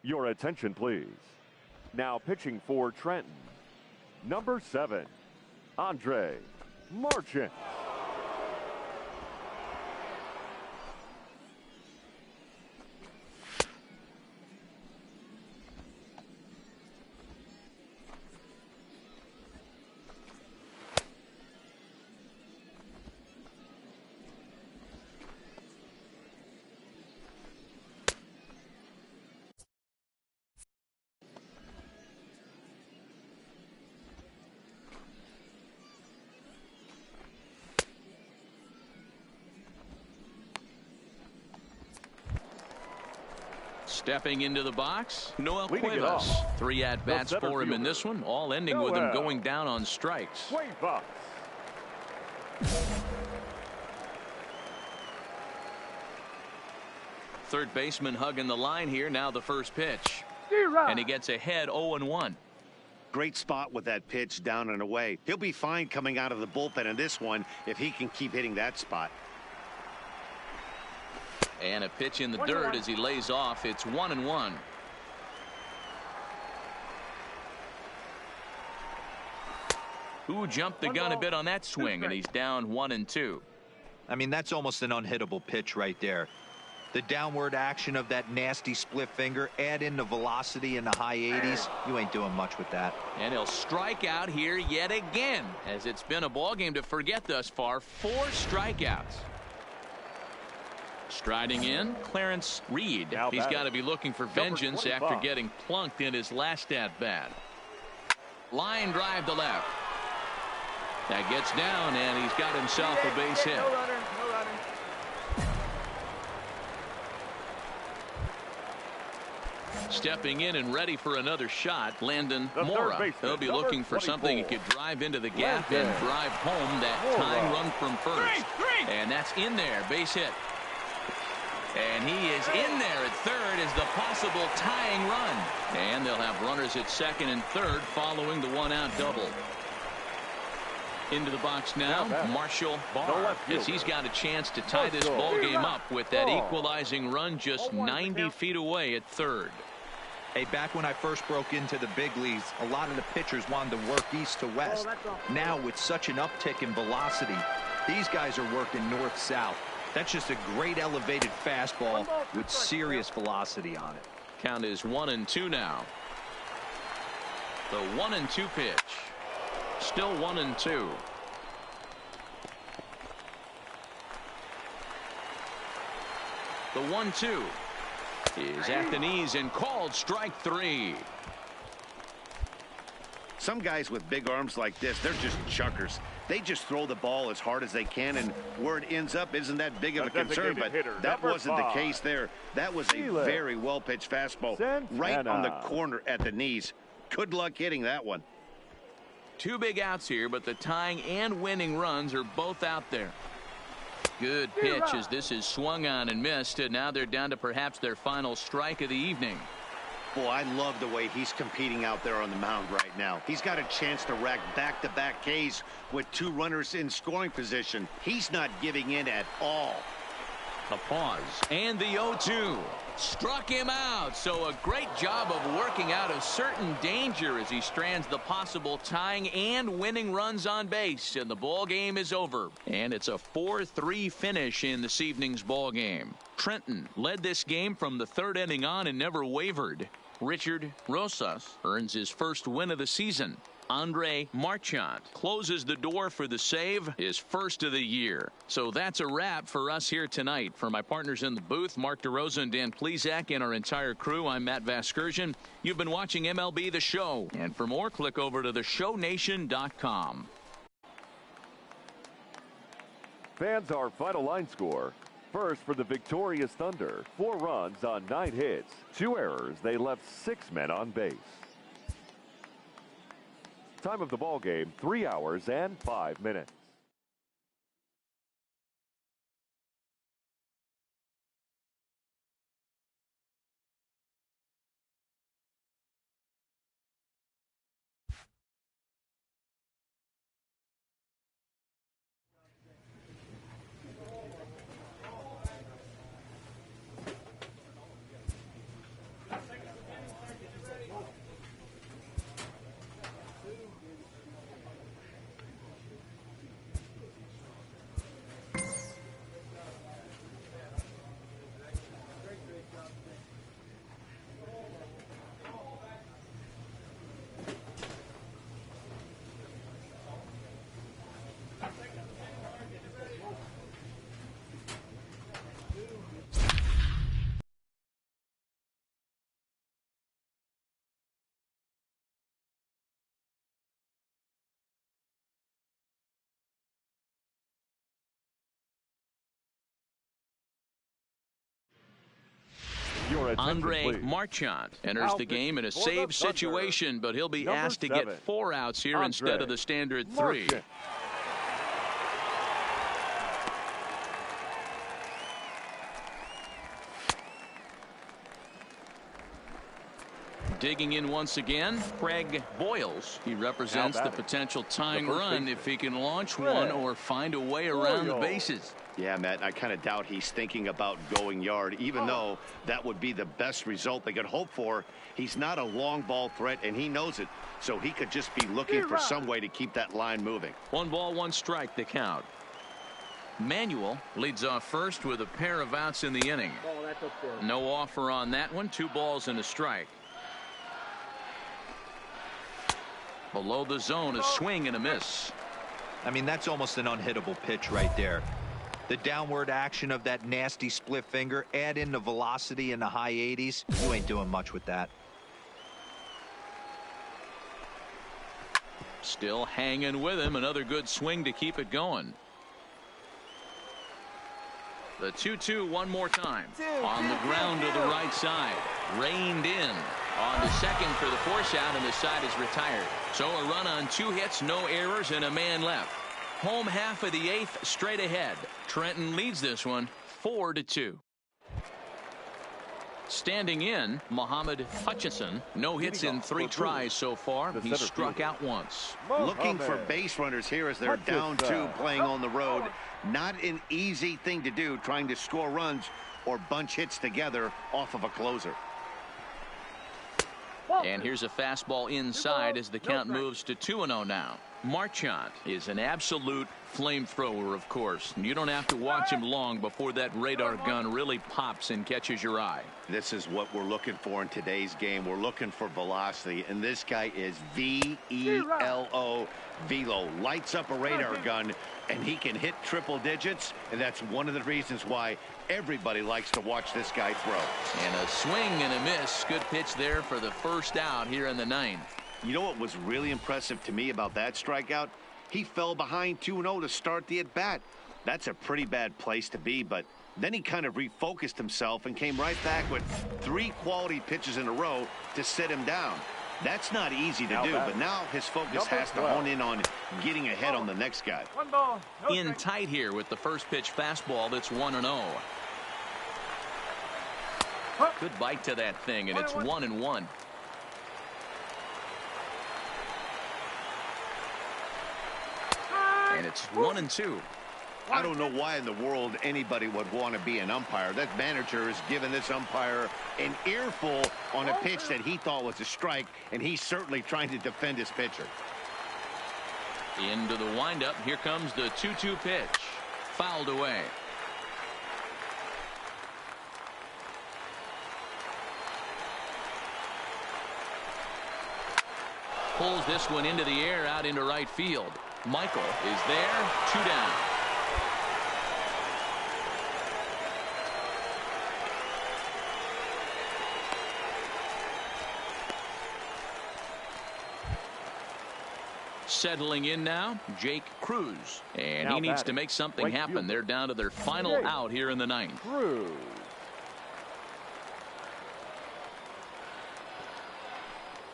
Your attention, please. Now pitching for Trenton, number 7, Andre Marchant. Stepping into the box, Noel Cuevas. 3 at-bats for him in this one, all ending with him going down on strikes. Third baseman hugging the line here. Now the first pitch. And he gets ahead 0-1. Great spot with that pitch down and away. He'll be fine coming out of the bullpen in this one if he can keep hitting that spot. And a pitch in the dirt as he lays off. It's 1-1. Who jumped the gun a bit on that swing, and he's down 1-2. I mean, that's almost an unhittable pitch right there. The downward action of that nasty split finger, add in the velocity in the high 80s, you ain't doing much with that. And he'll strike out here yet again, as it's been a ball game to forget thus far. 4 strikeouts. Striding in, Clarence Reed. He's got to be looking for vengeance after getting plunked in his last at-bat. Line drive to left. That gets down, and he's got himself a base hit. No runner. Stepping in and ready for another shot, Landon Mora. He'll be looking for something he could drive into the gap and drive home that tying run from first. And that's in there, base hit. And he is in there at third as the possible tying run. And they'll have runners at second and third following the 1-out double. Into the box now, Marshall Barr, as he's got a chance to tie this ball game up with that equalizing run just 90 feet away at third. Hey, back when I first broke into the big leagues, a lot of the pitchers wanted to work east to west. Now with such an uptick in velocity, these guys are working north-south. That's just a great elevated fastball with serious velocity on it. Count is 1-2 now. The 1-2 pitch. Still 1-2. The 1-2 is at the knees and called strike 3. Some guys with big arms like this, they're just chuckers. They just throw the ball as hard as they can, and where it ends up isn't that big of a concern, but that wasn't the case there. That was a very well-pitched fastball right on the corner at the knees. Good luck hitting that one. 2 big outs here, but the tying and winning runs are both out there. Good pitch as this is swung on and missed, and now they're down to perhaps their final strike of the evening. Boy, I love the way he's competing out there on the mound right now. He's got a chance to rack back-to-back Ks with 2 runners in scoring position. He's not giving in at all. A pause, and the 0-2 struck him out. So a great job of working out a certain danger as he strands the possible tying and winning runs on base, and the ball game is over. And it's a 4-3 finish in this evening's ball game. Trenton led this game from the 3rd inning on and never wavered. Richard Rosas earns his first win of the season. Andre Marchant closes the door for the save, his first of the year. So that's a wrap for us here tonight. For my partners in the booth, Mark DeRosa and Dan Plesac, and our entire crew, I'm Matt Vasgersian. You've been watching MLB The Show. And for more, click over to theshownation.com. Fans, our final line score. First for the victorious Thunder, 4 runs on 9 hits, 2 errors. They left 6 men on base. Time of the ball game, 3 hours and 5 minutes. Andre Marchant enters the game in a save situation, but he'll be asked to get 4 outs here instead of the standard 3. Digging in once again, Craig Boyles. He represents the potential tying run if he can launch one or find a way around the bases. Yeah, Matt, I kind of doubt he's thinking about going yard, even though that would be the best result they could hope for. He's not a long ball threat, and he knows it, so he could just be looking for some way to keep that line moving. 1 ball, 1 strike, the count. Manuel leads off first with a pair of outs in the inning. No offer on that one. 2 balls and a strike. Below the zone, a swing and a miss. I mean, that's almost an unhittable pitch right there. The downward action of that nasty split finger, add in the velocity in the high 80s, you ain't doing much with that. Still hanging with him. Another good swing to keep it going. The 2-2 one more time. On the ground to the right side. Reined in. On to second for the force out, and the side is retired. So a run on 2 hits, no errors, and a man left. Home half of the 8th straight ahead. Trenton leads this one 4-2. Standing in, Muhammad Hutchinson. No hits in 3 tries so far. He's struck out once. Looking for base runners here as they're down 2 playing on the road. Not an easy thing to do, trying to score runs or bunch hits together off of a closer. And here's a fastball inside as the count moves to 2-0 now. Marchant is an absolute flamethrower, of course. You don't have to watch him long before that radar gun really pops and catches your eye. This is what we're looking for in today's game. We're looking for velocity, and this guy is V-E-L-O, velo. Lights up a radar gun, and he can hit triple digits, and that's one of the reasons why everybody likes to watch this guy throw. And a swing and a miss. Good pitch there for the first out here in the 9th. You know what was really impressive to me about that strikeout? He fell behind 2-0 to start the at-bat. That's a pretty bad place to be, but then he kind of refocused himself and came right back with 3 quality pitches in a row to sit him down. That's not easy to do, but now his focus has to hone in on getting ahead on the next guy. In tight here with the first pitch fastball that's 1-0. Good bite to that thing, and it's 1-1. And it's 1-2. I don't know why in the world anybody would want to be an umpire. That manager has given this umpire an earful on a pitch that he thought was a strike, and he's certainly trying to defend his pitcher. Into the windup. Here comes the 2-2 pitch. Fouled away. Pulls this one into the air out into right field. Michael is there. 2 down. Settling in now, Jake Cruz. And he needs to make something happen. They're down to their final out here in the 9th. Cruz.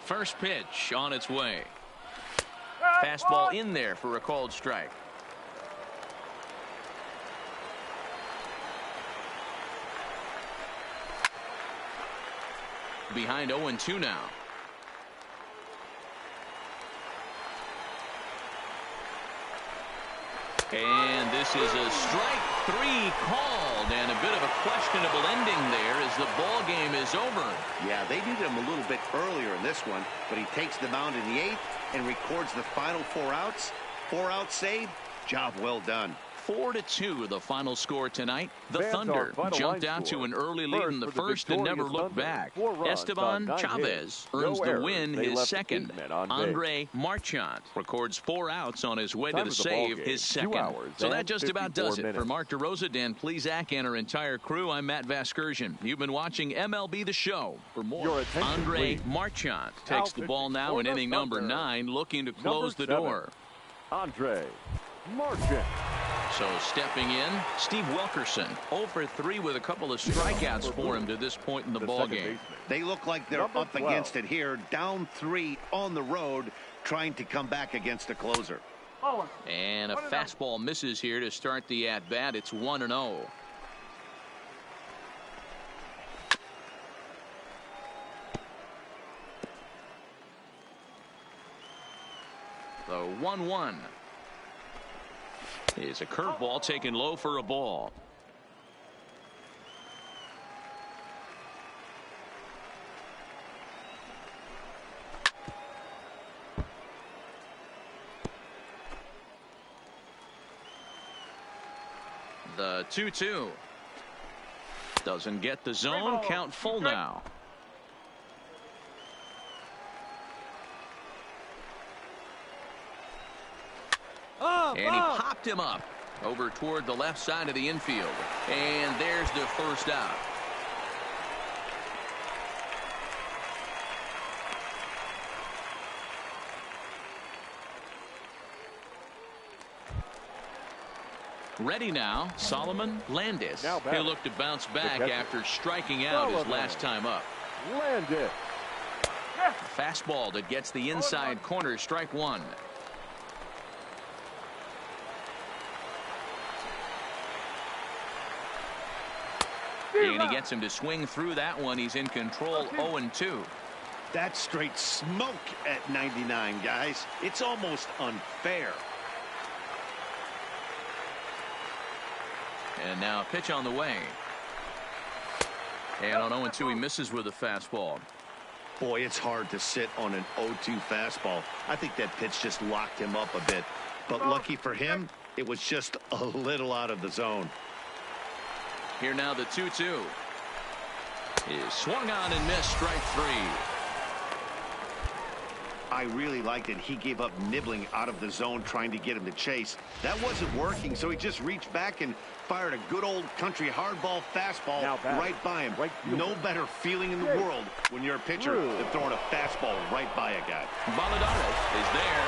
First pitch on its way. Fastball in there for a called strike. Behind 0-2 now. And this is a strike 3 called, and a bit of a questionable ending there as the ball game is over. Yeah, they needed him a little bit earlier in this one, but he takes the mound in the 8th and records the final 4 outs. 4 outs saved. Job well done. 4-2 the final score tonight. The Thunder jumped out to an early lead in the first and never looked back. Esteban Chavez earns the win, his second. Andre Marchant records 4 outs on his way to the save, his second. So that just about does it. For Mark DeRosa, Dan Plesac, and our entire crew, I'm Matt Vasgersian. You've been watching MLB The Show. For more, Andre Marchant takes the ball now in inning number 9, looking to close the door. Andre Marchant. So stepping in, Steve Wilkerson, 0 for 3 with a couple of strikeouts for him to this point in the ball game. They look like they're up against it here, down 3 on the road, trying to come back against a closer. And a fastball misses here to start the at-bat. It's 1-0. The 1-1 is a curveball taken low for a ball. The 2-2 doesn't get the zone. Count full now. And he popped him up over toward the left side of the infield. And there's the first out. Ready now, Solomon Landis. He'll look to bounce back after striking out his last time up. Landis. Fastball that gets the inside corner, strike one. And he gets him to swing through that one. He's in control, 0-2. That's straight smoke at 99, guys. It's almost unfair. And now a pitch on the way. And on 0-2, he misses with a fastball. Boy, it's hard to sit on an 0-2 fastball. I think that pitch just locked him up a bit. But lucky for him, it was just a little out of the zone. Here now the 2-2 is swung on and missed, strike three. I really liked it. He gave up nibbling out of the zone trying to get him to chase. That wasn't working, so he just reached back and fired a good old country hardball fastball right by him. No better feeling in the world when you're a pitcher than throwing a fastball right by a guy. Valladares is there.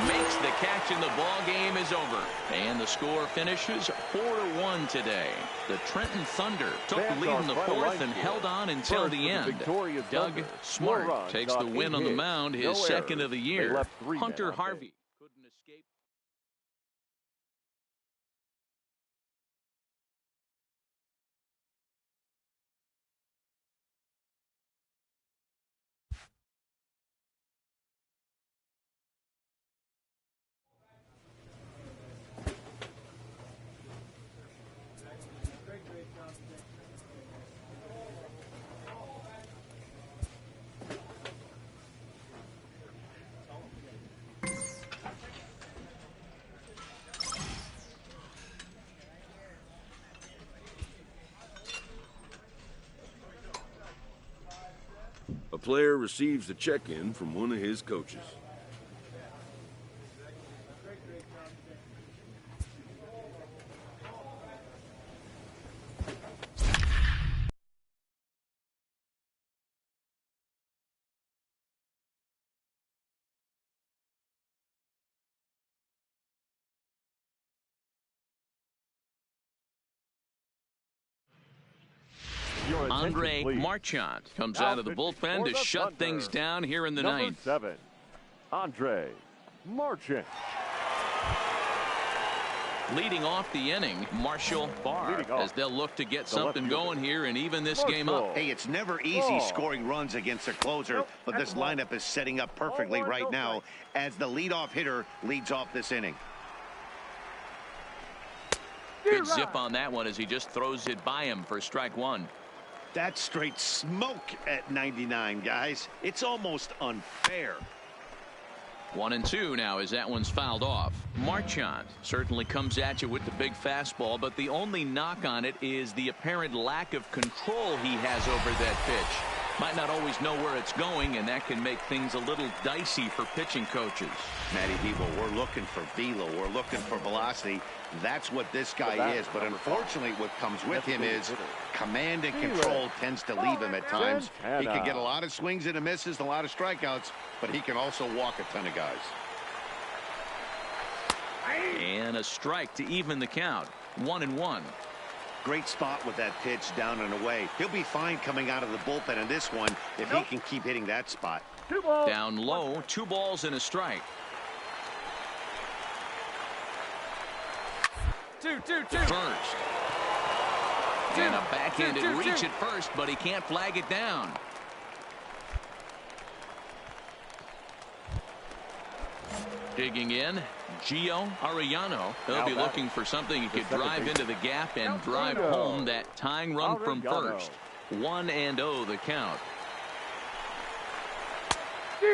Makes the catch and the ball game is over. And the score finishes 4-1 today. The Trenton Thunder took the lead in the fourth and held on until the end. Doug Smart takes the win on the mound, his second of the year. Hunter Harvey couldn't escape. A player receives a check-in from one of his coaches. Andre Marchant comes out of the bullpen to shut things down here in the ninth. Number 7, Andre Marchant. Leading off the inning, Marshall Barr, as they'll look to get something going here and even this game up. Hey, it's never easy scoring runs against a closer, but this lineup is setting up perfectly right now as the leadoff hitter leads off this inning. Good zip on that one as he just throws it by him for strike one. That's straight smoke at 99, guys. It's almost unfair. 1-2 now as that one's fouled off. Marchant certainly comes at you with the big fastball, but the only knock on it is the apparent lack of control he has over that pitch. Might not always know where it's going, and that can make things a little dicey for pitching coaches. Matty Debo, we're looking for velo. We're looking for velocity. That's what this guy is. But unfortunately, what comes with him is command and control tends to leave him at times. He can get a lot of swings and misses, a lot of strikeouts, but he can also walk a ton of guys. And a strike to even the count. 1-1. Great spot with that pitch down and away. He'll be fine coming out of the bullpen in this one if he can keep hitting that spot. Down low, 2 balls and a strike. 2-2-2. First. And a backhanded reach at first, but he can't flag it down. Digging in, Gio Arellano. He'll be looking for something he could drive into the gap and drive home that tying run from first. 1-0 the count.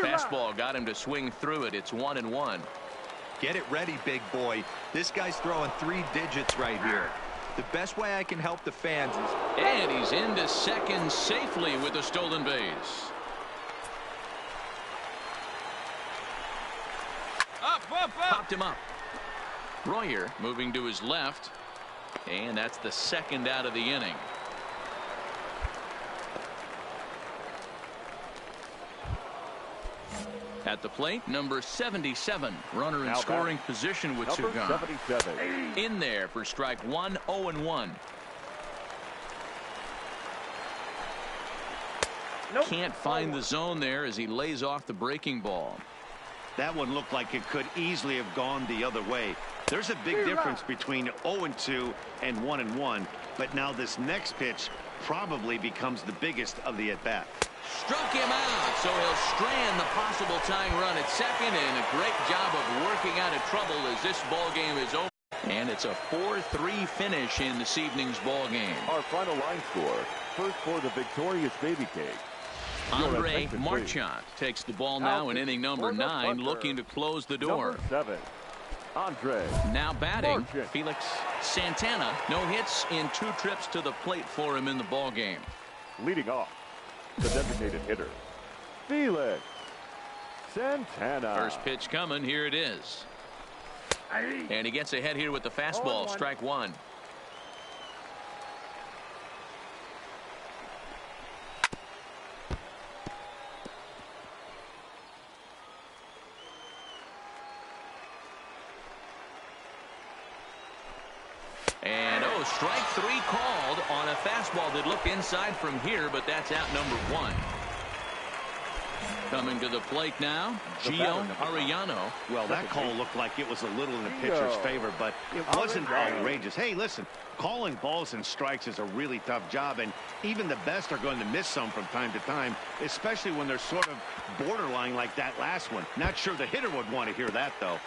Fastball got him to swing through it. It's 1-1. Get it ready, big boy. This guy's throwing 3 digits right here. The best way I can help the fans is... And he's into second safely with a stolen base. Popped him up. Royer moving to his left. And that's the second out of the inning. At the plate, number 77. Runner in scoring position with Sugan. In there for strike 1, 0-1. Can't find the zone there as he lays off the breaking ball. That one looked like it could easily have gone the other way. There's a big difference between 0-2 and 1-1, but now this next pitch probably becomes the biggest of the at-bat. Struck him out, so he'll strand the possible tying run at second, and a great job of working out of trouble as this ball game is over. And it's a 4-3 finish in this evening's ball game. Our final line score, first for the victorious Baby Cake. Andre Marchant takes the ball now in inning number 9, looking to close the door. Number 7, Andre. Now batting, Marchant. Felix Santana. No hits in 2 trips to the plate for him in the ball game. Leading off, the designated hitter, Felix Santana. First pitch coming. Here it is. And he gets ahead here with the fastball. Strike 1. And strike 3 called on a fastball that looked inside from here, but that's out number 1. Coming to the plate now, Gio Arellano. Well, that call looked like it was a little in the pitcher's favor, but it wasn't outrageous. Hey, listen, calling balls and strikes is a really tough job, and even the best are going to miss some from time to time, especially when they're sort of borderline like that last one. Not sure the hitter would want to hear that, though.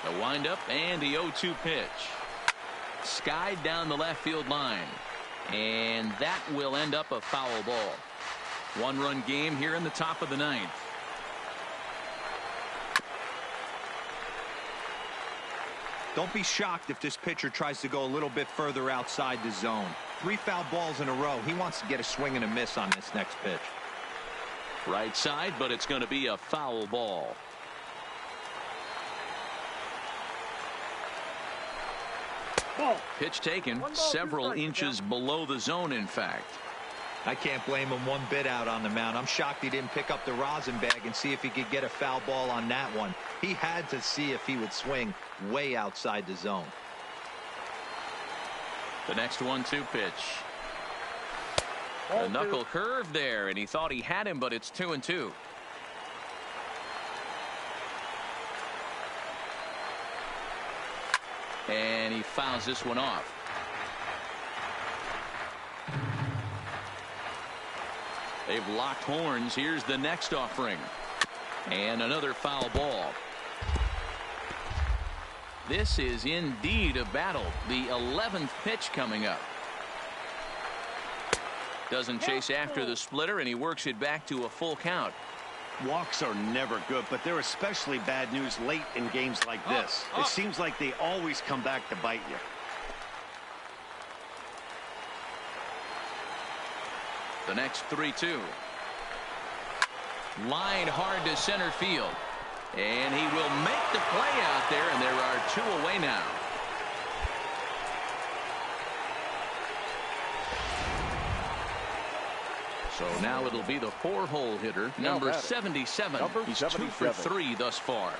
The windup and the 0-2 pitch. Skied down the left field line. And that will end up a foul ball. 1-run game here in the top of the 9th. Don't be shocked if this pitcher tries to go a little bit further outside the zone. 3 foul balls in a row. He wants to get a swing and a miss on this next pitch. Right side, but it's going to be a foul ball. Pitch taken several inches below the zone, in fact. I can't blame him one bit out on the mound. I'm shocked he didn't pick up the rosin bag and see if he could get a foul ball on that one. He had to see if he would swing way outside the zone. The next 1-2 pitch. A knuckle curve there, and he thought he had him, but it's 2-2. And he fouls this one off. They've locked horns. Here's the next offering. And another foul ball. This is indeed a battle. The 11th pitch coming up. Doesn't chase after the splitter, and he works it back to a full count. Walks are never good, but they're especially bad news late in games like this. It seems like they always come back to bite you. The next 3-2. Line hard to center field. And he will make the play out there, and there are 2 away now. So now it'll be the 4-hole hitter, number 77. He's 2 for 3 thus far.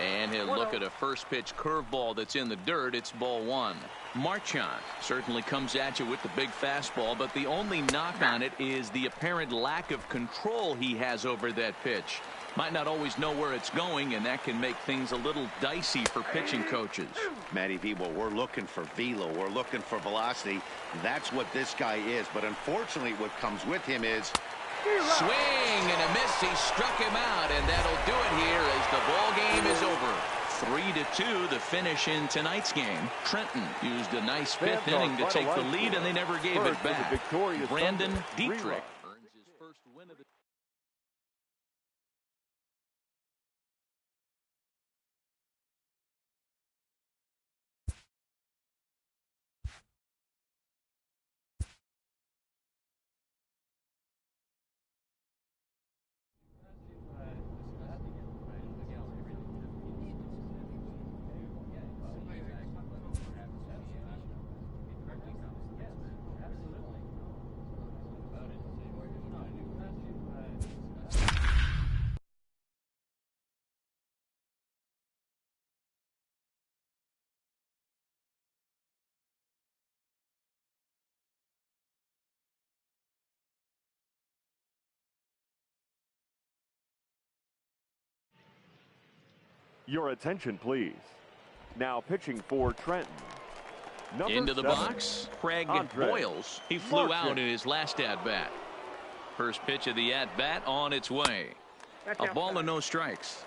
And he'll look at a first pitch curveball that's in the dirt. It's ball 1. Marchand certainly comes at you with the big fastball, but the only knock on it is the apparent lack of control he has over that pitch. Might not always know where it's going, and that can make things a little dicey for pitching coaches. Matty V, well, we're looking for velo. We're looking for velocity. That's what this guy is. But unfortunately, what comes with him is swing and a miss. He struck him out, and that'll do it here as the ball game is over. 3-2 the finish in tonight's game. Trenton used a nice 5th inning to take the lead, and they never gave it back. Brandon Dietrich earns his first win of the Your attention, please. Now pitching for Trenton. Into the 7, box, Craig Boyles. He flew out in his last at-bat. First pitch of the at-bat on its way. A ball and no strikes.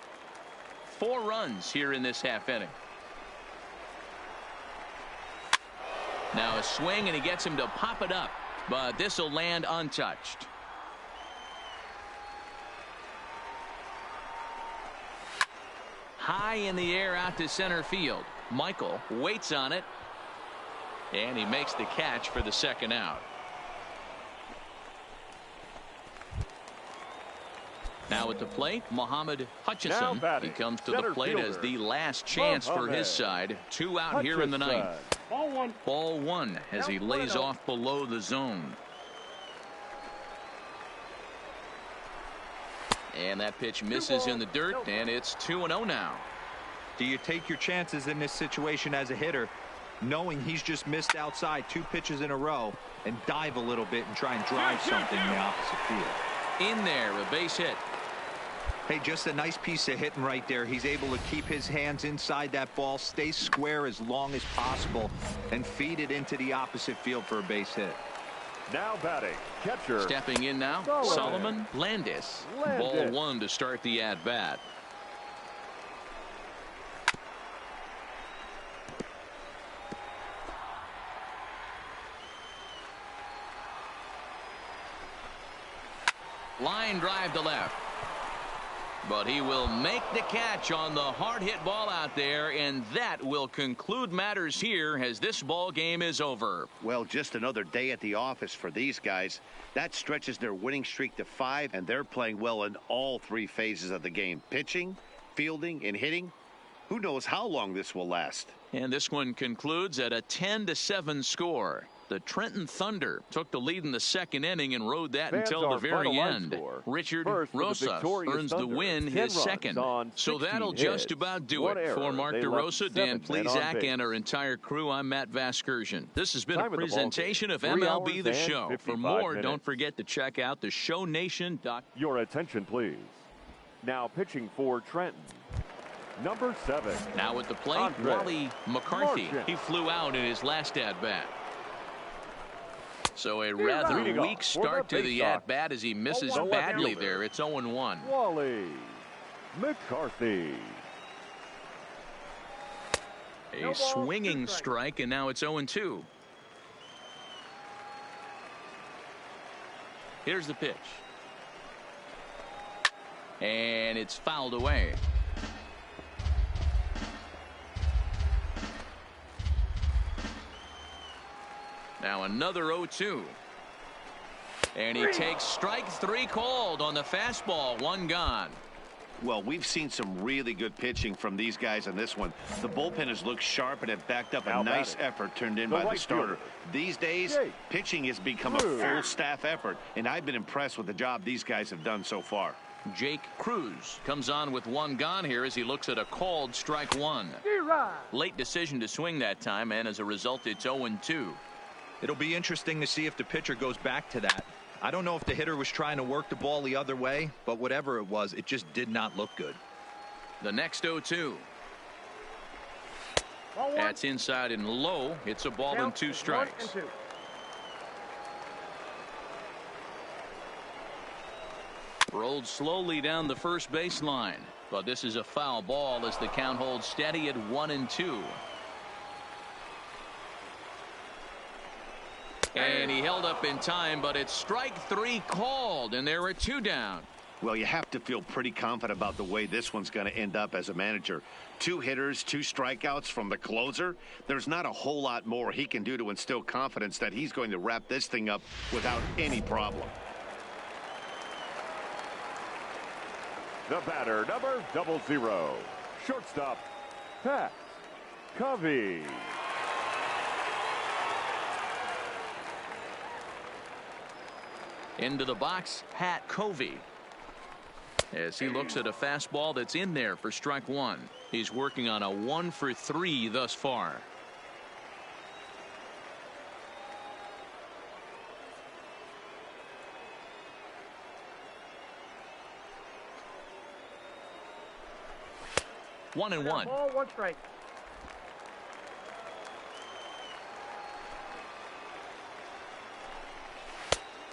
4 runs here in this half inning. Now a swing, and he gets him to pop it up, but this will land untouched. High in the air out to center field. Michael waits on it, and he makes the catch for the second out. Now at the plate, Muhammad Hutchison. He comes to the plate as the last chance for his side. 2 out here in the 9th. Ball 1 as he lays off below the zone. And that pitch misses in the dirt, and it's 2-0 now. Do you take your chances in this situation as a hitter, knowing he's just missed outside 2 pitches in a row, and dive a little bit and try and drive something in the opposite field? In there, a base hit. Hey, just a nice piece of hitting right there. He's able to keep his hands inside that ball, stay square as long as possible, and feed it into the opposite field for a base hit. Now batting, catcher. Stepping in now, Solomon Landis. Ball 1 to start the at-bat. Line drive to left. But he will make the catch on the hard hit ball out there, and that will conclude matters here as this ball game is over. Well, just another day at the office for these guys. That stretches their winning streak to 5, and they're playing well in all 3 phases of the game. Pitching, fielding, and hitting. Who knows how long this will last. And this one concludes at a 10-7 score. The Trenton Thunder took the lead in the 2nd inning and rode that until the very end. Richard Rosas earns the win, his 2nd. So that'll just about do it. For Mark DeRosa, Dan Plesac, and our entire crew, I'm Matt Vasgersian. This has been a presentation of MLB The Show. For more, don't forget to check out the ShowNation.com. Your attention, please. Now pitching for Trenton. Number 7. Now at the plate, Wally McCarthy. He flew out in his last at-bat. So a rather weak start to the at-bat as he misses badly there. It's 0-1. Wally McCarthy. A swinging strike, and now it's 0-2. Here's the pitch. And it's fouled away. Now another 0-2. And he takes strike 3 called on the fastball. 1 gone. Well, we've seen some really good pitching from these guys on this one. The bullpen has looked sharp and have backed up a nice effort turned in by the starter. These days, pitching has become a full staff effort, and I've been impressed with the job these guys have done so far. Jake Cruz comes on with one gone here as he looks at a called strike one. Late decision to swing that time, and as a result, it's 0-2. It'll be interesting to see if the pitcher goes back to that. I don't know if the hitter was trying to work the ball the other way, but whatever it was, it just did not look good. The next 0-2. That's inside and low. It's a ball and 2 strikes. Rolled slowly down the first baseline, but this is a foul ball as the count holds steady at 1-2. And he held up in time, but it's strike 3 called, and there are 2 down. Well, you have to feel pretty confident about the way this one's going to end up as a manager. 2 hitters, 2 strikeouts from the closer. There's not a whole lot more he can do to instill confidence that he's going to wrap this thing up without any problem. The batter, number 00, shortstop, Pat Covey. Into the box, Pat Covey. As he looks at a fastball that's in there for strike 1. He's working on a 1 for 3 thus far. One and one. Ball, 1 strike.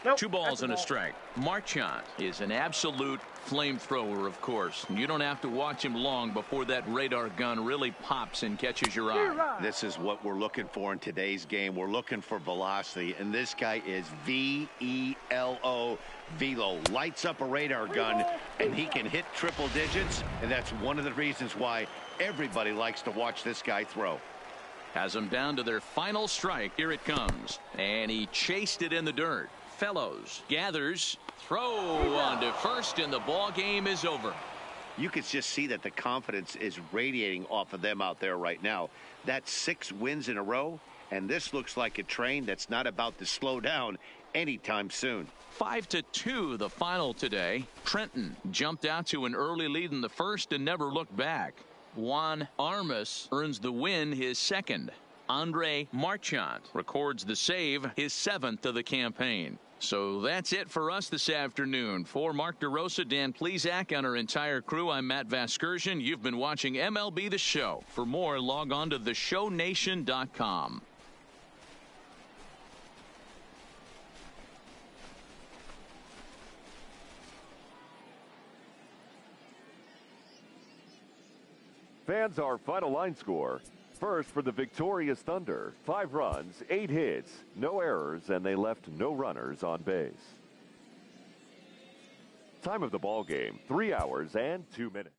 Nope, 2 balls and a strike. Marchant is an absolute flamethrower, of course. You don't have to watch him long before that radar gun really pops and catches your eye. This is what we're looking for in today's game. We're looking for velocity, and this guy is V-E-L-O. Velo lights up a radar gun, and he can hit triple digits, and that's one of the reasons why everybody likes to watch this guy throw. Has them down to their final strike. Here it comes, and he chased it in the dirt. Fellows gathers, throw on to first, and the ball game is over. You could just see that the confidence is radiating off of them out there right now. That's 6 wins in a row, and this looks like a train that's not about to slow down anytime soon. 5-2 the final today. Trenton jumped out to an early lead in the first and never looked back. Juan Armas earns the win, his second. Andre Marchant records the save, his 7th of the campaign. So that's it for us this afternoon. For Mark DeRosa, Dan Plesac, and our entire crew, I'm Matt Vasgersian. You've been watching MLB The Show. For more, log on to theshownation.com. Fans, our final line score. First for the victorious Thunder, 5 runs, 8 hits, no errors, and they left no runners on base. Time of the ball game, 3 hours and 2 minutes.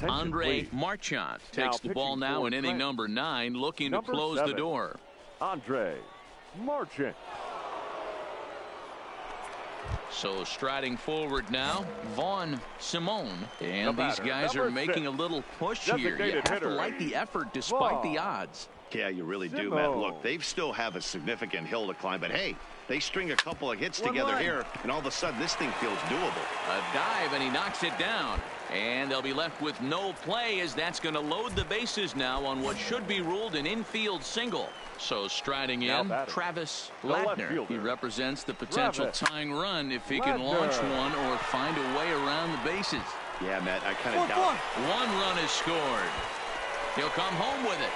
Andre Marchant takes the ball now in inning number 9, looking to close the door. Andre Marchant. So striding forward now, Vaughn Simone. And these guys are making a little push here. You have to like the effort despite the odds. Yeah, you really do, Matt. Look, they still have a significant hill to climb, but hey, they string a couple of hits together here, and all of a sudden this thing feels doable. A dive, and he knocks it down. And they'll be left with no play, as that's going to load the bases now on what should be ruled an infield single. So striding in, Travis Ladner. He represents the potential tying run if he can launch one or find a way around the bases. Yeah, Matt, I kind of doubt it. 1 run is scored. He'll come home with it.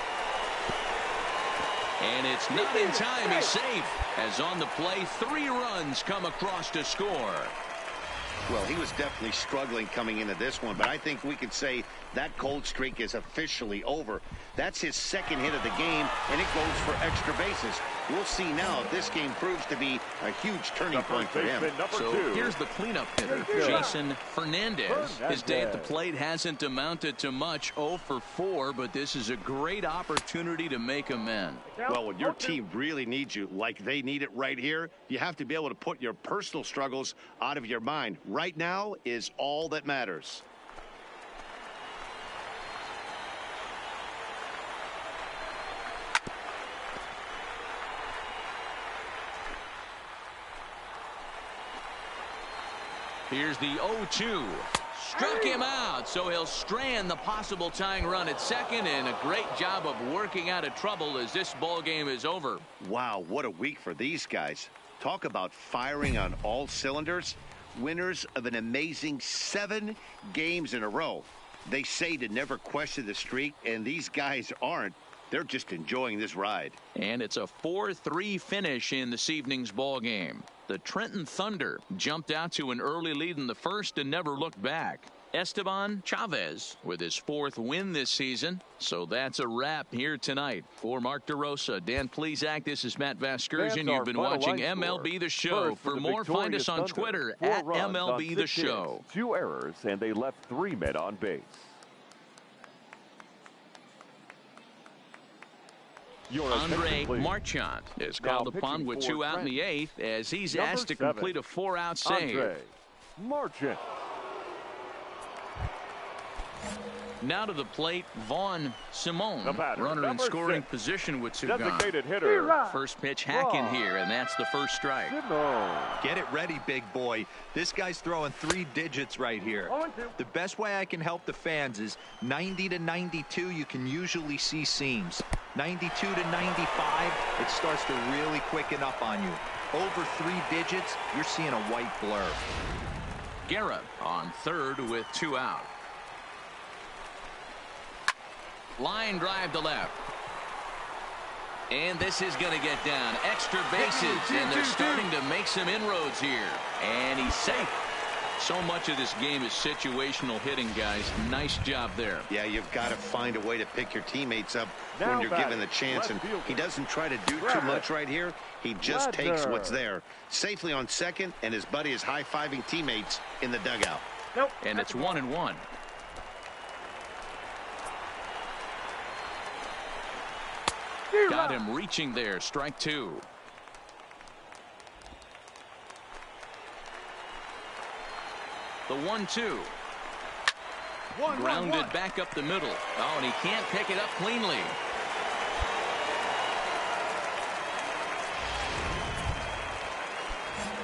And it's not in time. He's safe. As on the play, 3 runs come across to score. Well, he was definitely struggling coming into this one, but I think we could say that cold streak is officially over. That's his 2nd hit of the game, and it goes for extra bases. We'll see now if this game proves to be a huge turning point for him. So here's the cleanup hitter, Jason Fernandez. His day at the plate hasn't amounted to much, 0 for 4, but this is a great opportunity to make amends. Well, when your team really needs you, like they need it right here, you have to be able to put your personal struggles out of your mind. Right now is all that matters. Here's the 0-2. Struck him out, so he'll strand the possible tying run at second, and a great job of working out of trouble as this ball game is over. Wow, what a week for these guys. Talk about firing on all cylinders. Winners of an amazing 7 games in a row. They say to never question the streak, and these guys aren't. They're just enjoying this ride. And it's a 4-3 finish in this evening's ball game. The Trenton Thunder jumped out to an early lead in the first and never looked back. Esteban Chavez with his 4th win this season. So that's a wrap here tonight. For Mark DeRosa, Dan Plesac, this is Matt Vasgersian. You've been watching MLB The Show. For more, find us on Twitter at MLB The Show. 2 errors, and they left 3 men on base. Andre Marchant is called upon with 2 out in the 8th as he's asked to complete a 4-out save. Andre Marchant. Now to the plate, Vaughn Simone, runner in scoring position with 2 gone. First pitch, hacking here, and that's the first strike. Get it ready, big boy. This guy's throwing 3 digits right here. The best way I can help the fans is 90 to 92, you can usually see seams. 92 to 95, it starts to really quicken up on you. Over 3 digits, you're seeing a white blur. Guerra on third with 2 out. Line drive to left. And this is going to get down. Extra bases, and they're starting to make some inroads here. And he's safe. So much of this game is situational hitting, guys. Nice job there. Yeah, you've got to find a way to pick your teammates up when you're given the chance. And he doesn't try to do too much right here. He just takes what's there. Safely on second, and his buddy is high-fiving teammates in the dugout. And it's 1-1. Got him reaching there. Strike 2. The 1-2. Grounded back up the middle. Oh, and he can't pick it up cleanly.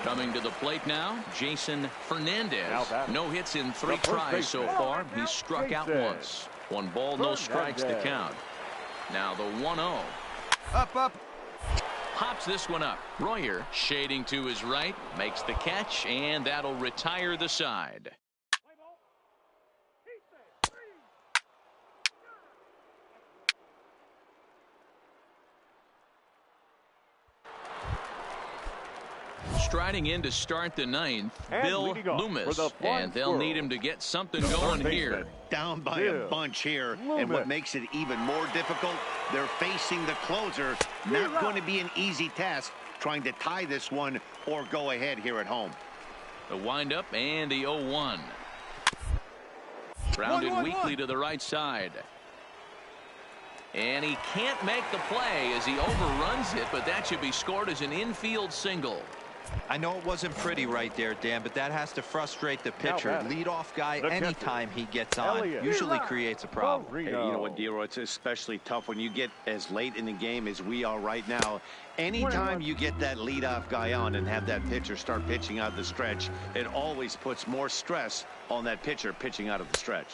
Coming to the plate now, Jason Fernandez. No hits in 3 tries so far. He's struck out once. 1 ball, no strikes to count. Now the 1-0. Up. Pops this one up. Royer shading to his right, makes the catch, and that'll retire the side. Striding in to start the 9th, Bill Loomis, and they'll need him to get something going here. Down by a bunch here, and what makes it even more difficult, they're facing the closer. Not going to be an easy task trying to tie this one or go ahead here at home. The windup and the 0-1. Grounded weakly to the right side. And he can't make the play as he overruns it, but that should be scored as an infield single. I know it wasn't pretty right there, Dan, but that has to frustrate the pitcher. Leadoff guy, anytime he gets on, usually creates a problem. Hey, you know what, Dero, it's especially tough when you get as late in the game as we are right now. Anytime you get that leadoff guy on and have that pitcher start pitching out of the stretch, it always puts more stress on that pitcher pitching out of the stretch.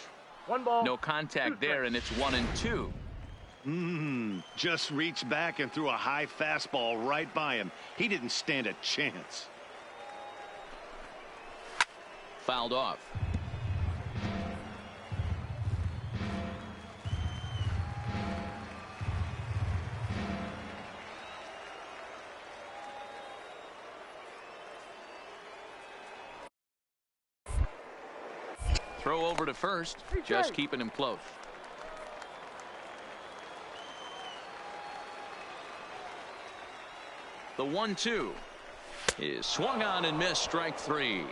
One ball. No contact there, and it's 1-2. Just reached back and threw a high fastball right by him. He didn't stand a chance. Fouled off. Throw over to first, just keeping him close. The 1-2 is swung on and missed, strike 3.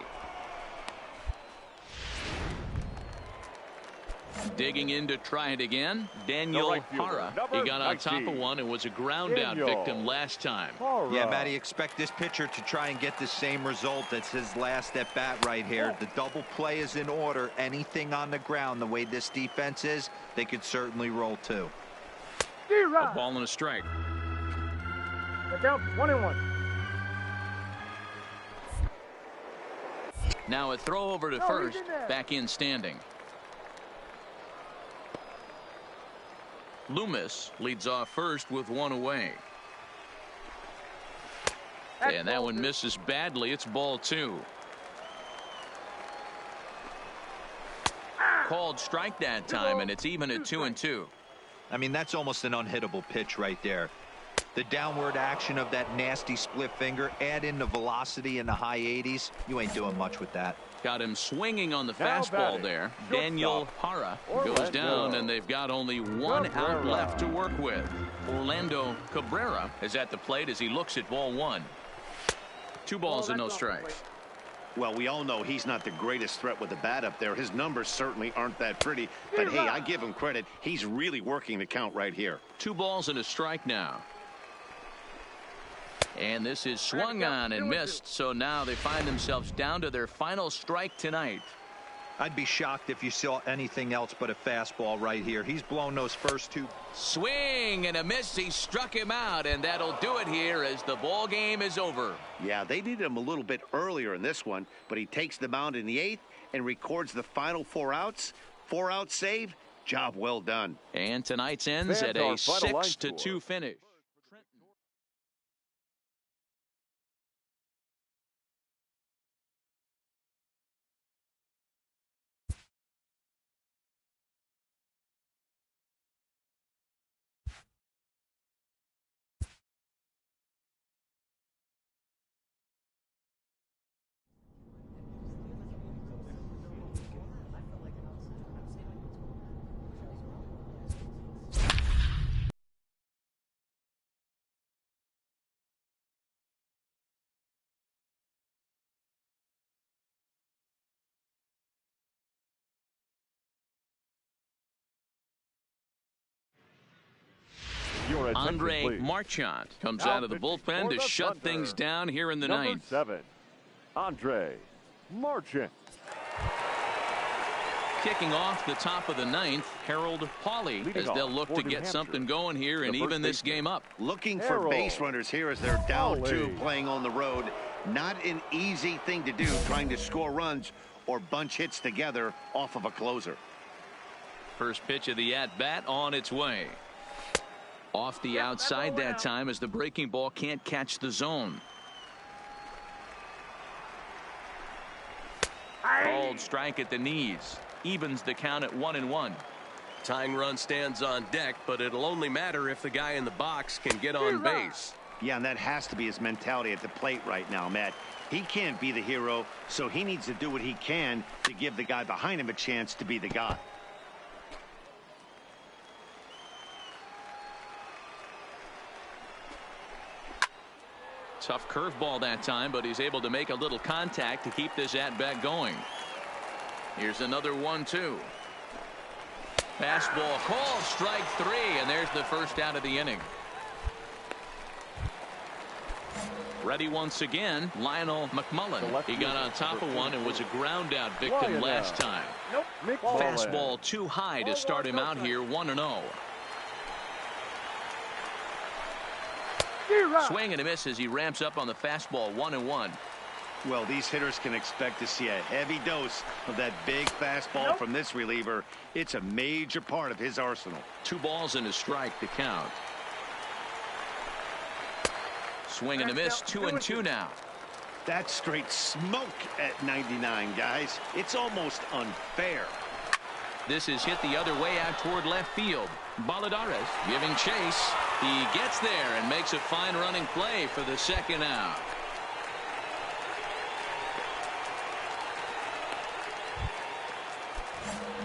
Digging in to try it again, Daniel Hara. He got on top of one and was a ground out victim last time. Yeah, Matty, expect this pitcher to try and get the same result. That's his last at bat right here. The double play is in order. Anything on the ground, the way this defense is, they could certainly roll too. A ball and a strike. Down 1-1. Now a throw over to first, back in standing. Loomis leads off first with one away. And that one misses badly. It's ball 2. Called strike that time, and it's even at 2-2. I mean, that's almost an unhittable pitch right there. The downward action of that nasty split finger, add in the velocity in the high 80s, you ain't doing much with that. Got him swinging on the fastball there. Daniel Hara goes down, and they've got only one out left to work with. Orlando Cabrera is at the plate as he looks at ball 1. 2 balls and no strikes. Well, we all know he's not the greatest threat with the bat up there. His numbers certainly aren't that pretty. But, hey, I give him credit. He's really working the count right here. 2 balls and a strike now. And this is swung on and missed, so now they find themselves down to their final strike tonight. I'd be shocked if you saw anything else but a fastball right here. He's blown those first 2. Swing and a miss. He struck him out, and that'll do it here as the ball game is over. Yeah, they needed him a little bit earlier in this one, but he takes the mound in the 8th and records the final 4 outs. 4-out save. Job well done. And tonight's ends at a 6-2 finish. Andre Marchant comes out of the bullpen to shut things down here in the ninth. 7, Andre Marchant. Kicking off the top of the ninth, Harold Pauly, as they'll look to get something going here and even this game up. Looking for base runners here as they're down 2 playing on the road. Not an easy thing to do, trying to score runs or bunch hits together off of a closer. First pitch of the at-bat on its way. Off the outside that time as the breaking ball can't catch the zone. Called strike at the knees. Evens the count at 1-1. Tying run stands on deck, but it'll only matter if the guy in the box can get on base. Yeah, and that has to be his mentality at the plate right now, Matt. He can't be the hero, so he needs to do what he can to give the guy behind him a chance to be the guy. Tough curveball that time, but he's able to make a little contact to keep this at-bat going. Here's another 1-2. Fastball called, strike 3, and there's the first out of the inning. Ready once again, Lionel McMullen. He got on top of one and was a ground out victim last time. Fastball too high to start him out here, 1-0. Swing and a miss as he ramps up on the fastball, 1-1. Well, these hitters can expect to see a heavy dose of that big fastball from this reliever. It's a major part of his arsenal. 2 balls and a strike to count. Swing and a miss, 2-2 now. That's straight smoke at 99, guys. It's almost unfair. This is hit the other way out toward left field. Baladares giving chase. He gets there and makes a fine running play for the second out.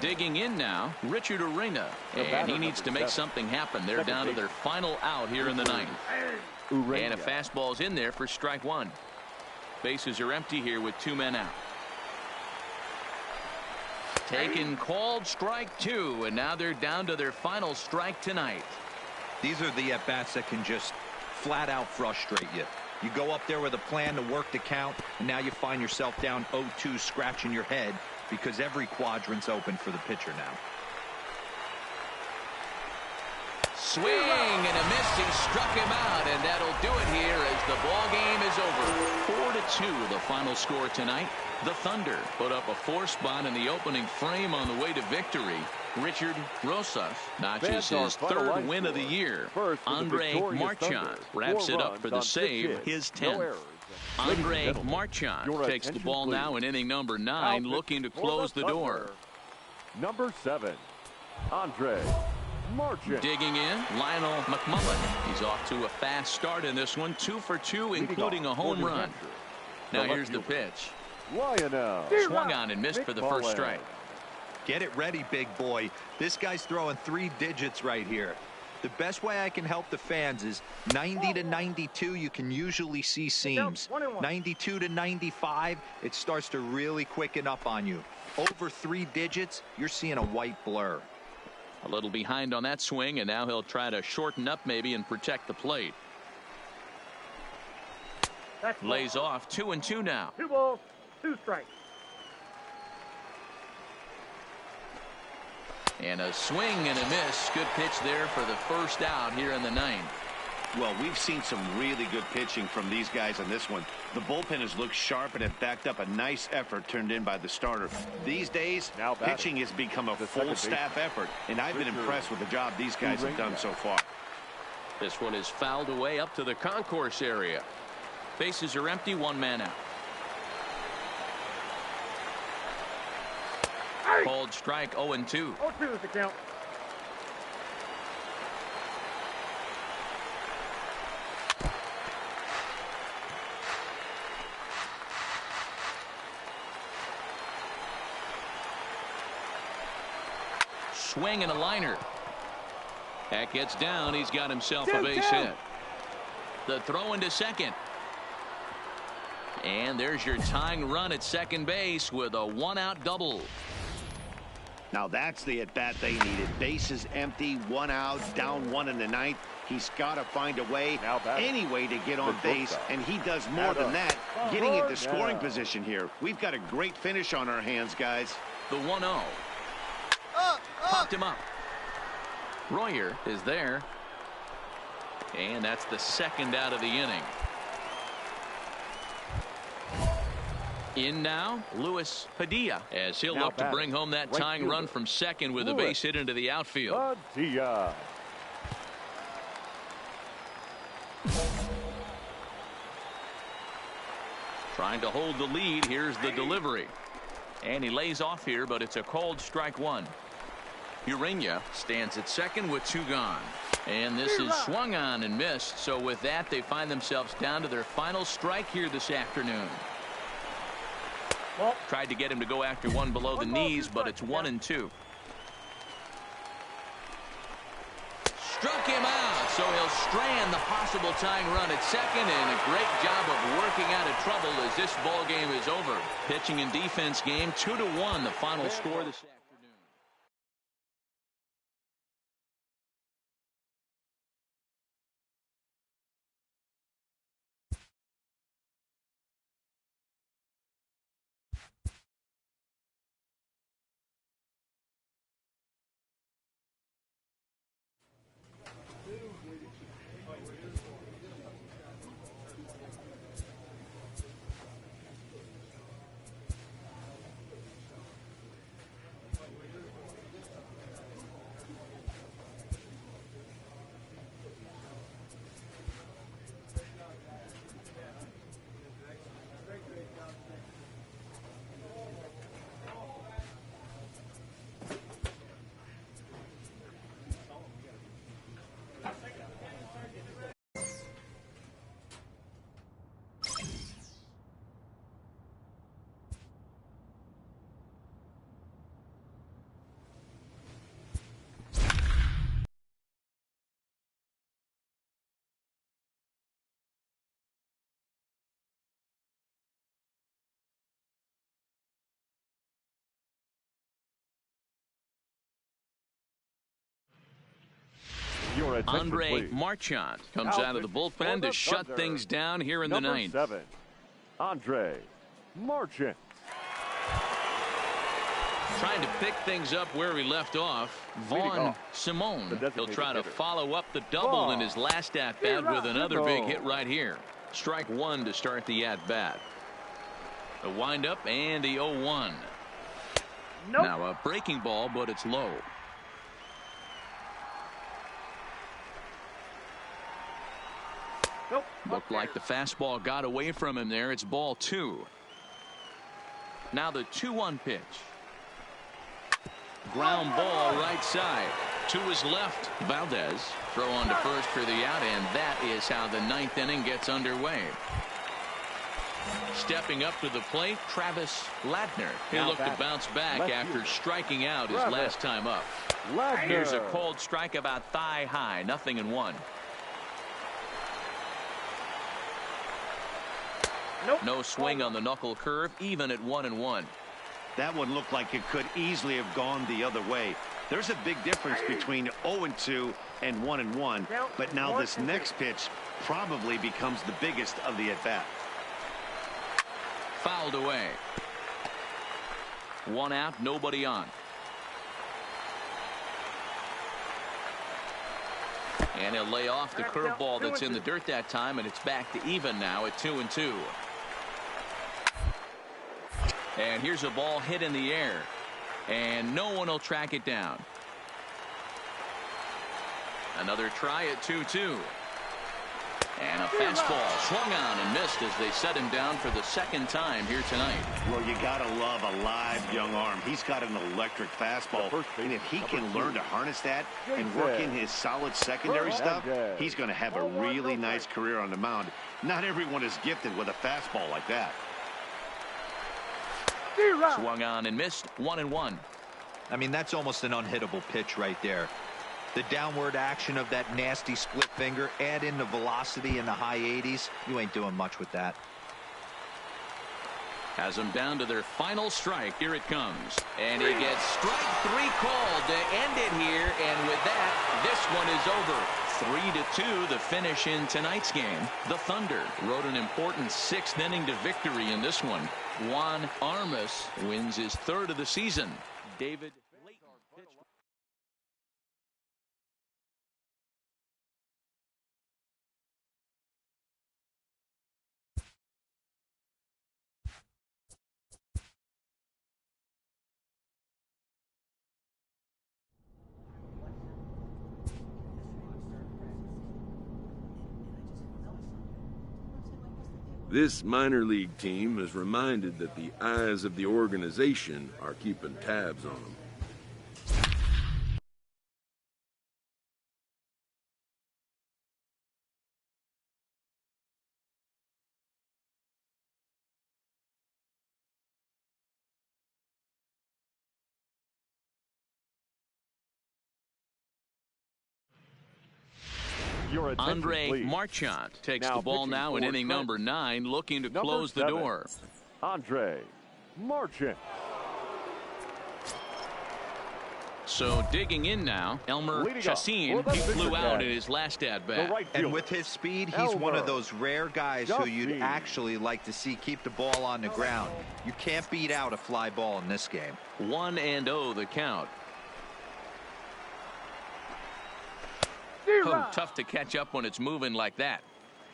Digging in now, Richard Arena. And he needs to make something happen. They're down to their final out here in the ninth. And a fastball's in there for strike 1. Bases are empty here with 2 men out. Taken, called, strike 2, and now they're down to their final strike tonight. These are the at-bats that can just flat out frustrate you. You go up there with a plan to work the count, and now you find yourself down 0-2 scratching your head because every quadrant's open for the pitcher now. Swing and a miss. He struck him out, and that'll do it here as the ball game is over. 4-2 the final score tonight. The Thunder put up a 4-spot in the opening frame on the way to victory. Richard Rosas notches his 3rd win of the year. Andre Marchand wraps it up for the save, his 10th. Andre Marchand takes the ball now in inning number 9, looking to close the door. Number 7, Andre Marchand. Digging in, Lionel McMullen. He's off to a fast start in this one, 2 for 2, including a home run. Now here's the pitch. Lionel swung on and missed for the first strike. Get it ready, big boy. This guy's throwing 3 digits right here. The best way I can help the fans is 90 to 92. You can usually see seams. 92 to 95, it starts to really quicken up on you. Over 3 digits, you're seeing a white blur. A little behind on that swing, and now he'll try to shorten up maybe and protect the plate. Lays off, 2-2 now. 2 balls, 2 strikes. And a swing and a miss. Good pitch there for the first out here in the 9th. Well, we've seen some really good pitching from these guys on this one. The bullpen has looked sharp and have backed up a nice effort turned in by the starter. These days, pitching has become a full staff effort, and I've been impressed with the job these guys have done so far. This one is fouled away up to the concourse area. Bases are empty, 1 man out. Called strike, 0-2. 0-2 is the count. Swing and a liner. That gets down. He's got himself a base hit. The throw into second. And there's your tying run at second base with a 1-out double. Now that's the at-bat they needed. Bases empty, 1 out, down 1 in the 9th. He's got to find a way, any way to get on base, and he does more than that, getting into scoring position here. We've got a great finish on our hands, guys. The 1-0. Popped him up. Royer is there. And that's the second out of the inning. In now, Luis Padilla, as he'll look to bring home that tying run from second with a base hit into the outfield. Padilla. Trying to hold the lead. Here's the delivery. And he lays off here, but it's a called strike 1. Urena stands at second with 2 gone. And this is swung on and missed. So with that, they find themselves down to their final strike here this afternoon. Tried to get him to go after one below the knees, but it's 1-2. Struck him out, so he'll strand the possible tying run at second, and a great job of working out of trouble as this ball game is over. Pitching and defense game, 2-1 the final score this afternoon. attention, Andre please. Marchand comes out of the bullpen to shut things down here in the ninth. Number 7, Andre Marchand. Trying to pick things up where he left off. Vaughn Simone. He'll try to follow up the double in his last at-bat with another big hit right here. Strike one to start the at-bat. The windup and the 0-1. Nope. Now a breaking ball, but it's low. Nope. Looked like the fastball got away from him there. It's ball 2. Now the 2-1 pitch. Ground ball right side. To his left. Valdez throw on to first for the out, and that is how the ninth inning gets underway. Stepping up to the plate, Travis Ladner. He looked to bounce back after striking out his last time up. Here's a cold strike about thigh high. 0-1. Nope. No swing on the knuckle curve, even at 1-1. That one looked like it could easily have gone the other way. There's a big difference between 0-2 and 1-1, but now this next pitch probably becomes the biggest of the at-bat. Fouled away. 1 out, nobody on. And he'll lay off the curveball that's in the dirt that time, and it's back to even now at 2-2. And here's a ball hit in the air, and no one will track it down. Another try at 2-2. And a fastball swung on and missed as they set him down for the second time here tonight. Well, you gotta love a live young arm. He's got an electric fastball, and if he can learn to harness that and work in his solid secondary stuff, he's going to have a really nice career on the mound. Not everyone is gifted with a fastball like that. Swung on and missed. 1-1. I mean, that's almost an unhittable pitch right there. The downward action of that nasty split finger, add in the velocity in the high 80s. You ain't doing much with that. Has them down to their final strike. Here it comes. And he gets strike 3 called to end it here. And with that, this one is over. 3-2, the finish in tonight's game. The Thunder rode an important 6th inning to victory in this one. Juan Armas wins his 3rd of the season. David. This minor league team is reminded that the eyes of the organization are keeping tabs on them. Andre Marchand takes the ball now in inning number 9, looking to close the door. Andre Marchand. So digging in now, Elmer Chassin. He flew out in his last at-bat. And with his speed, he's one of those rare guys who you'd actually like to see keep the ball on the ground. You can't beat out a fly ball in this game. 1-0 the count. Oh, tough to catch up when it's moving like that.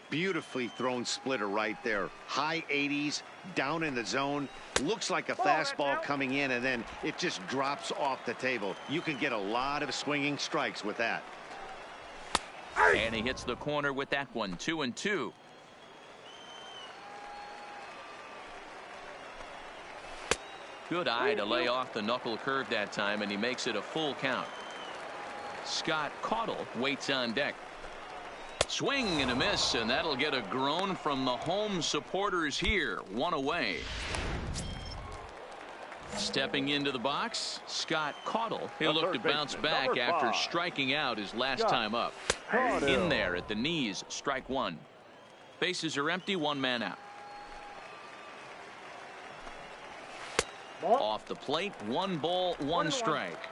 Beautifully thrown splitter right there. High 80s, down in the zone. Looks like a fastball coming in, and then it just drops off the table. You can get a lot of swinging strikes with that. And he hits the corner with that one. 2-2. Good eye to lay off the knuckle curve that time, and he makes it a full count. Scott Caudle waits on deck. Swing and a miss, and that'll get a groan from the home supporters here. 1 away. Stepping into the box, Scott Caudle. He'll look to bounce back after striking out his last time up. In there at the knees, strike 1. Bases are empty, 1 man out. Off the plate, 1 ball, 1 strike.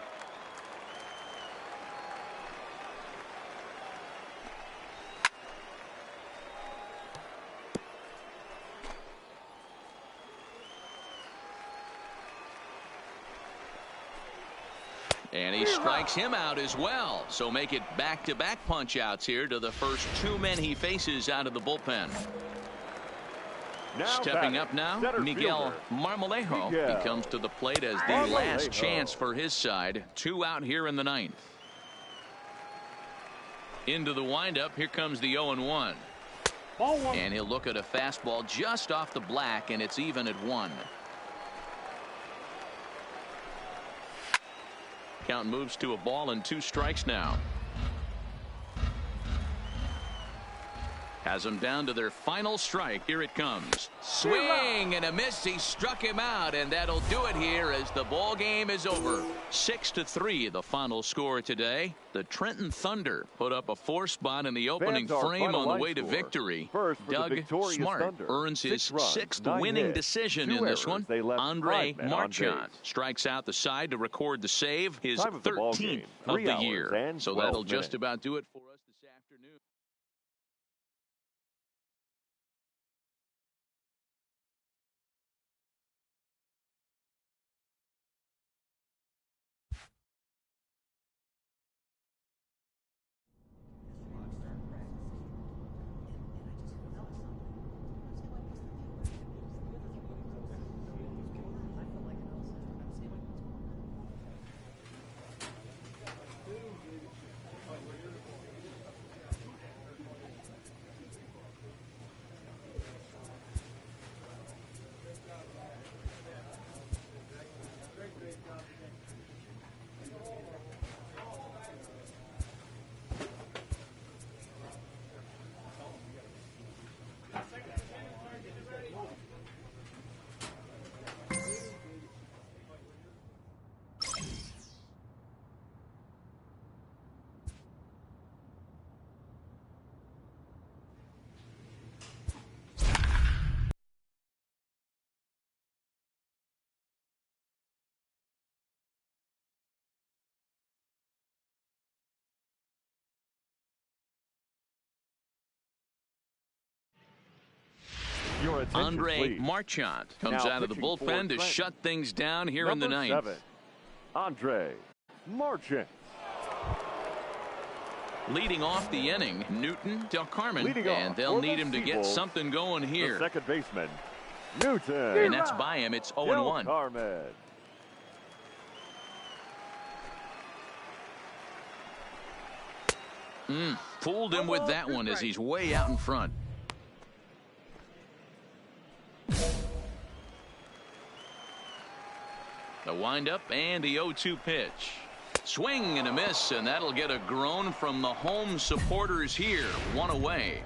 And he strikes him out as well. So make it back-to-back punch-outs here to the first two men he faces out of the bullpen. Stepping up now, Miguel Marmolejo. He comes to the plate as the last chance for his side. 2 out here in the 9th. Into the windup, here comes the 0-1. And he'll look at a fastball just off the black, and it's even at 1. Count moves to a ball and 2 strikes now. Has them down to their final strike. Here it comes. Swing and a miss. He struck him out, and that'll do it here as the ball game is over. 6-3 the final score today. The Trenton Thunder put up a 4 spot in the opening frame on the way to victory. Doug Smart earns his 6th winning decision in this one. Andre Marchant strikes out the side to record the save, his 13th of the year. So that'll just about do it for us this afternoon. Andre Marchant comes out of the bullpen to shut things down here in the 9th. Andre Marchant. Leading off the inning, Newton Del Carmen, and they'll need him to get something going here. The second baseman, Newton. And that's by him. It's 0-1. Carmen. Fooled him with that one as he's way out in front. The windup and the 0-2 pitch. Swing and a miss, and that'll get a groan from the home supporters here. 1 away.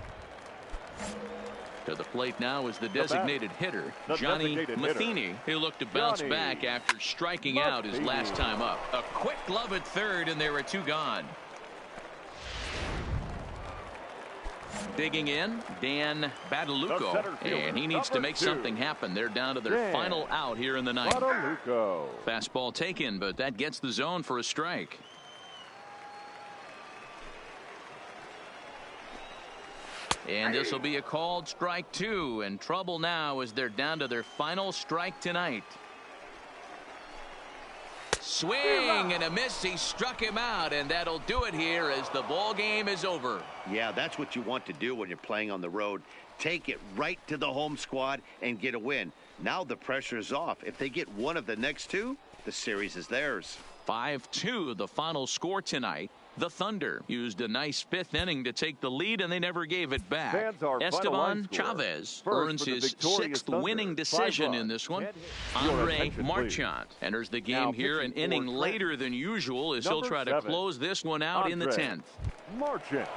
To the plate now is the designated hitter, Johnny Matheny. He'll look to bounce back after striking out his last time up. A quick glove at third, and there are 2 gone. Digging in, Dan Badalucco, and he needs to make something happen. They're down to their final out here in the 9th. Fastball taken, but that gets the zone for a strike. And this will be a called strike 2, and trouble now as they're down to their final strike tonight. Swing and a miss. He struck him out, and that'll do it here as the ball game is over. Yeah, that's what you want to do when you're playing on the road. Take it right to the home squad and get a win. Now the pressure is off. If they get one of the next 2, the series is theirs. 5-2 the final score tonight. The Thunder used a nice 5th inning to take the lead, and they never gave it back. Esteban Chavez earns his 6th winning decision in this one. Andre Marchant enters the game here an inning later than usual as he'll try to close this one out in the 10th. Marchant.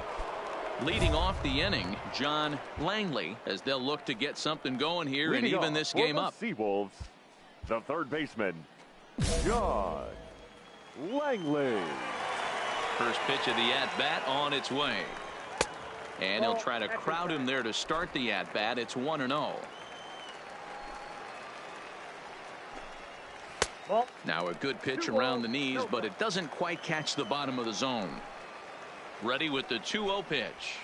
Leading off the inning, John Langley, as they'll look to get something going here and even this game up. Seawolves, the third baseman, John Langley. First pitch of the at-bat on its way. And he'll try to crowd him there to start the at-bat. It's 1-0. Now a good pitch around the knees, but it doesn't quite catch the bottom of the zone. Ready with the 2-0 pitch.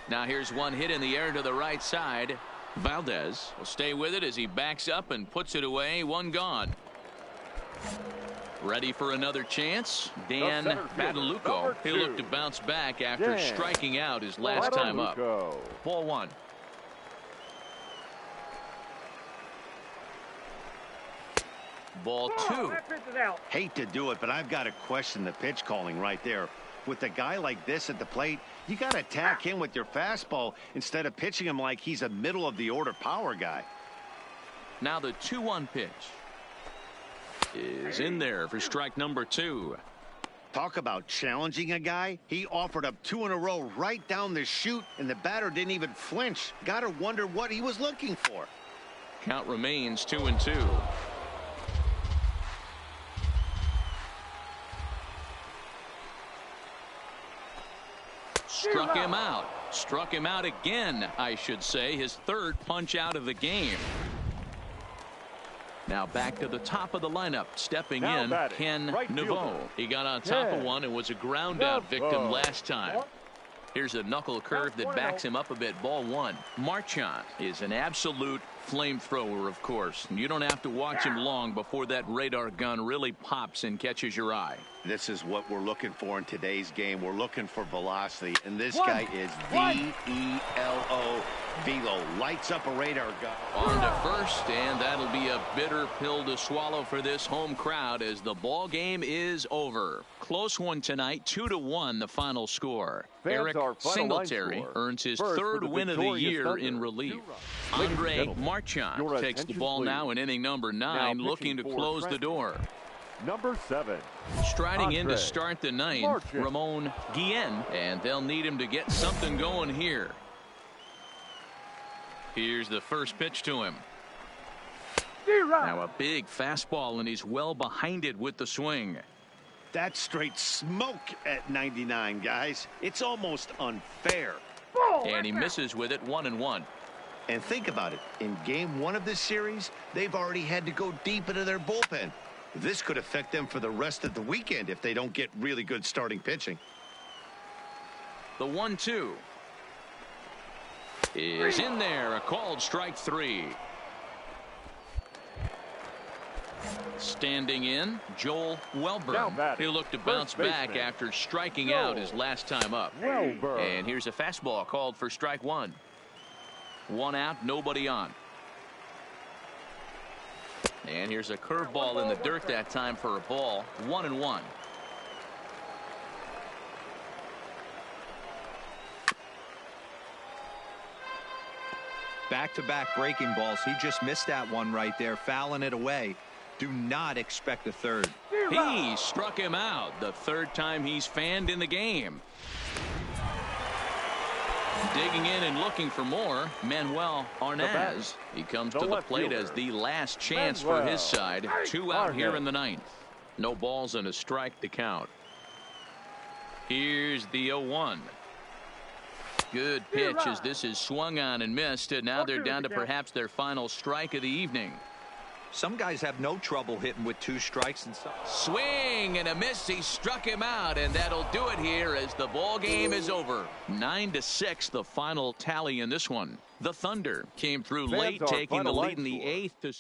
Now here's one hit in the air to the right side. Valdez will stay with it as he backs up and puts it away. 1 gone. Ready for another chance? Dan Badalucco. He'll look to bounce back after striking out his last time up. Ball one. Ball two. Hate to do it, but I've got to question the pitch calling right there. With a guy like this at the plate, you got to attack him with your fastball instead of pitching him like he's a middle of the order power guy. Now the 2-1 pitch is in there for strike number 2. Talk about challenging a guy. He offered up 2 in a row right down the chute, and the batter didn't even flinch. Got to wonder what he was looking for. Count remains 2-2. Struck him out. Struck him out again, I should say. His third punch out of the game. Now back to the top of the lineup. Stepping in, Ken Naveau. He got on top of one and was a ground out victim last time. Here's a knuckle curve that backs him up a bit. Ball one. Marchand is an absolute flamethrower, of course. You don't have to watch him long before that radar gun really pops and catches your eye. This is what we're looking for in today's game. We're looking for velocity, and this guy is V-E-L-O. Velo lights up a radar gun. On to first, and that'll be a bitter pill to swallow for this home crowd as the ball game is over. Close one tonight, 2-1 the final score. Eric Singletary earns his third win of the year in relief. Andre Marchand takes the ball now in inning number 9, looking to close the door. Number 7. Striding in to start the 9th, Ramon Guillen, and they'll need him to get something going here. Here's the first pitch to him. Now a big fastball, and he's well behind it with the swing. That's straight smoke at 99, guys. It's almost unfair. And he misses with it, 1-1. And think about it. In game 1 of this series, they've already had to go deep into their bullpen. This could affect them for the rest of the weekend if they don't get really good starting pitching. The 1-2 is in there, a called strike 3. Standing in, Joel Welburn. He'll look to bounce back after striking out his last time up. And here's a fastball called for strike 1. 1 out, nobody on. And here's a curveball in the dirt that time for a ball. 1-1. Back-to-back breaking balls. He just missed that one right there, fouling it away. Do not expect a third. He struck him out. The third time he's fanned in the game. Digging in and looking for more, Manuel Arnaz. He comes to the plate as the last chance for his side. 2 out here in the 9th. No balls and a strike to count. Here's the 0-1. Good pitch as this is swung on and missed, and now they're down to perhaps their final strike of the evening. Some guys have no trouble hitting with 2 strikes and some. Swing and a miss. He struck him out, and that'll do it here as the ball game is over. 9-6 the final tally in this one. The Thunder came through late, taking the lead in the 8th to